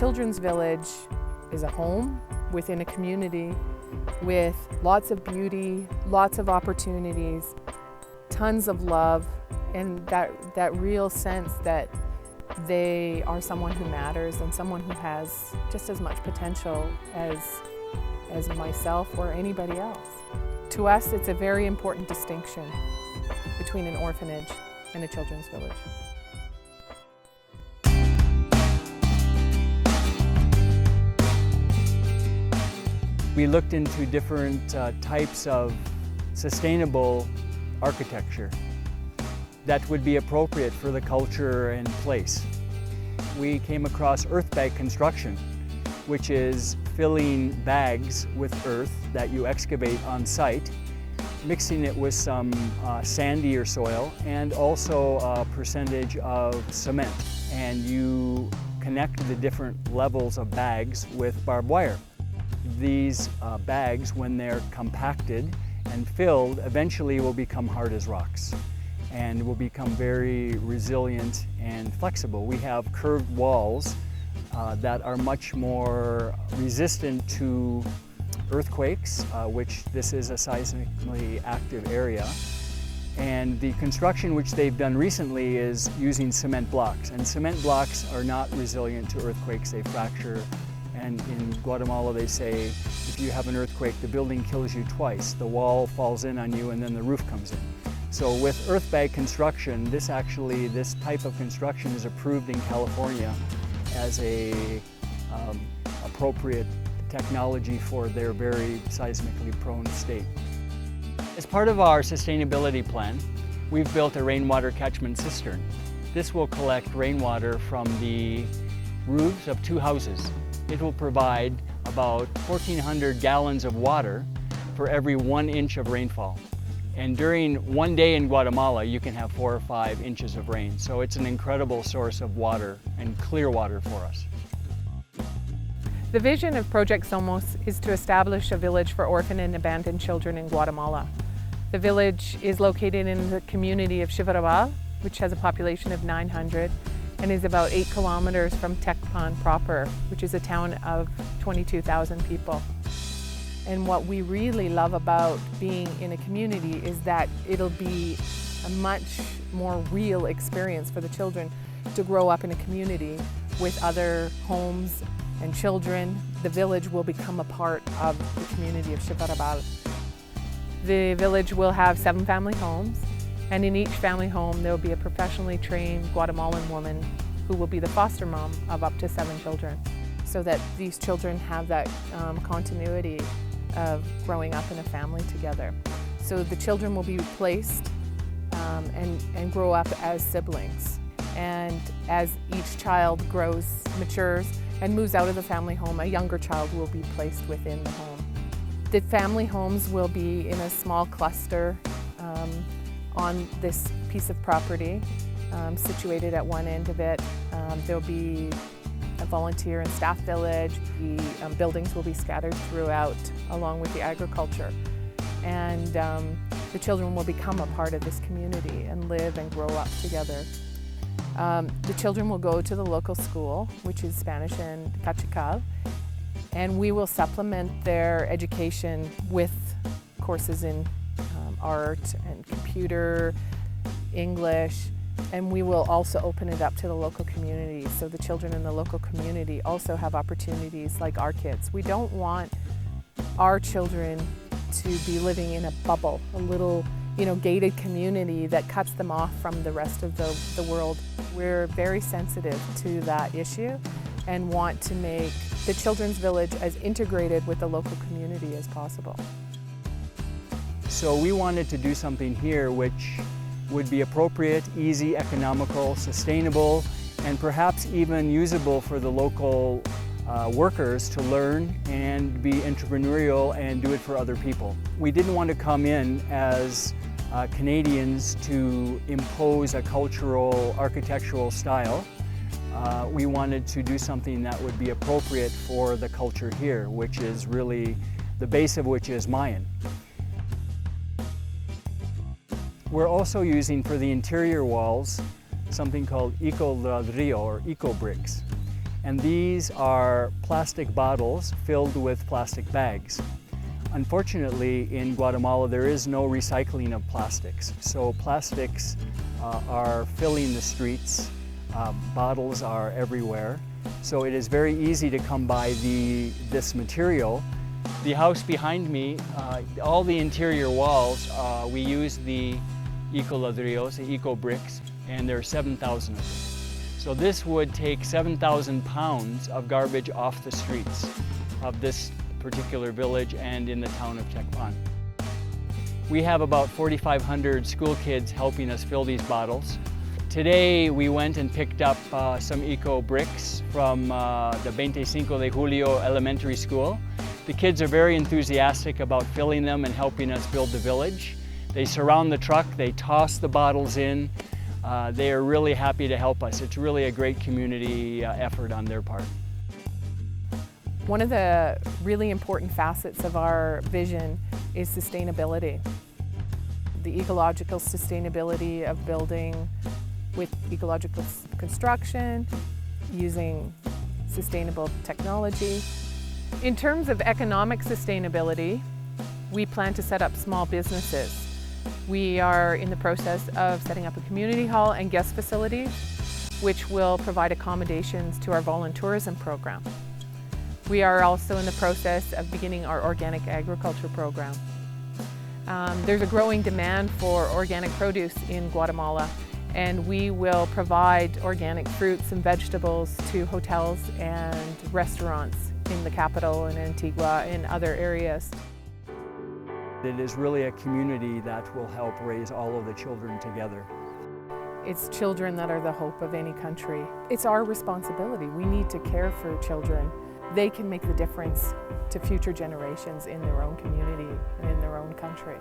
children's village is a home within a community with lots of beauty, lots of opportunities, tons of love, and that real sense that they are someone who matters and someone who has just as much potential as myself or anybody else. To us, it's a very important distinction between an orphanage and a children's village. We looked into different types of sustainable architecture that would be appropriate for the culture and place. We came across earth bag construction, which is filling bags with earth that you excavate on site, mixing it with some sandier soil and also a percentage of cement. And you connect the different levels of bags with barbed wire. These bags, when they're compacted and filled, eventually will become hard as rocks and will become very resilient and flexible. We have curved walls that are much more resistant to earthquakes, which this is a seismically active area. And the construction which they've done recently is using cement blocks. And cement blocks are not resilient to earthquakes, they fracture. And in Guatemala they say, if you have an earthquake, the building kills you twice. The wall falls in on you and then the roof comes in. So with earth bag construction, this type of construction is approved in California as a appropriate technology for their very seismically prone state. As part of our sustainability plan, we've built a rainwater catchment cistern. This will collect rainwater from the roofs of 2 houses. It will provide about 1,400 gallons of water for every 1 inch of rainfall. And during 1 day in Guatemala, you can have 4 or 5 inches of rain. So it's an incredible source of water and clear water for us. The vision of Project SOMOS is to establish a village for orphan and abandoned children in Guatemala. The village is located in the community of Chivarabal, which has a population of 900 and is about 8 kilometers from Tecpan proper, which is a town of 22,000 people. And what we really love about being in a community is that it'll be a much more real experience for the children to grow up in a community with other homes and children. The village will become a part of the community of Chivarabal. The village will have 7 family homes, and in each family home there will be a professionally trained Guatemalan woman who will be the foster mom of up to 7 children, so that these children have that continuity of growing up in a family together. So the children will be placed and grow up as siblings. And as each child grows, matures, and moves out of the family home, a younger child will be placed within the home. The family homes will be in a small cluster on this piece of property, situated at one end of it. There'll be a volunteer and staff village. The buildings will be scattered throughout along with the agriculture. And the children will become a part of this community and live and grow up together. The children will go to the local school, which is Spanish and Cachical, and we will supplement their education with courses in art and computer, English, and we will also open it up to the local community, so the children in the local community also have opportunities like our kids. We don't want our children to be living in a bubble, a little gated community that cuts them off from the rest of the world. We're very sensitive to that issue and want to make the children's village as integrated with the local community as possible. So we wanted to do something here which would be appropriate, easy, economical, sustainable, and perhaps even usable for the local workers to learn and be entrepreneurial and do it for other people. We didn't want to come in as Canadians to impose a cultural, architectural style. We wanted to do something that would be appropriate for the culture here, which is really, the base of which is Mayan. We're also using for the interior walls something called eco ladrillo or eco bricks. And these are plastic bottles filled with plastic bags. Unfortunately, in Guatemala, there is no recycling of plastics. So plastics are filling the streets, bottles are everywhere. So it is very easy to come by this material. The house behind me, all the interior walls, we use the eco ladrillos, the eco bricks, and there are 7,000 of them. So this would take 7,000 pounds of garbage off the streets of this particular village and in the town of Tecpan. We have about 4,500 school kids helping us fill these bottles. Today we went and picked up some eco bricks from the 25 de Julio Elementary School. The kids are very enthusiastic about filling them and helping us build the village. They surround the truck, they toss the bottles in. They are really happy to help us. It's really a great community effort on their part. One of the really important facets of our vision is sustainability. The ecological sustainability of building with ecological construction, using sustainable technology. In terms of economic sustainability, we plan to set up small businesses. We are in the process of setting up a community hall and guest facilities, which will provide accommodations to our volunteerism program. We are also in the process of beginning our organic agriculture program. There's a growing demand for organic produce in Guatemala, and we will provide organic fruits and vegetables to hotels and restaurants in the capital and Antigua and other areas. It is really a community that will help raise all of the children together. It's children that are the hope of any country. It's our responsibility. We need to care for children. They can make the difference to future generations in their own community and in their own country.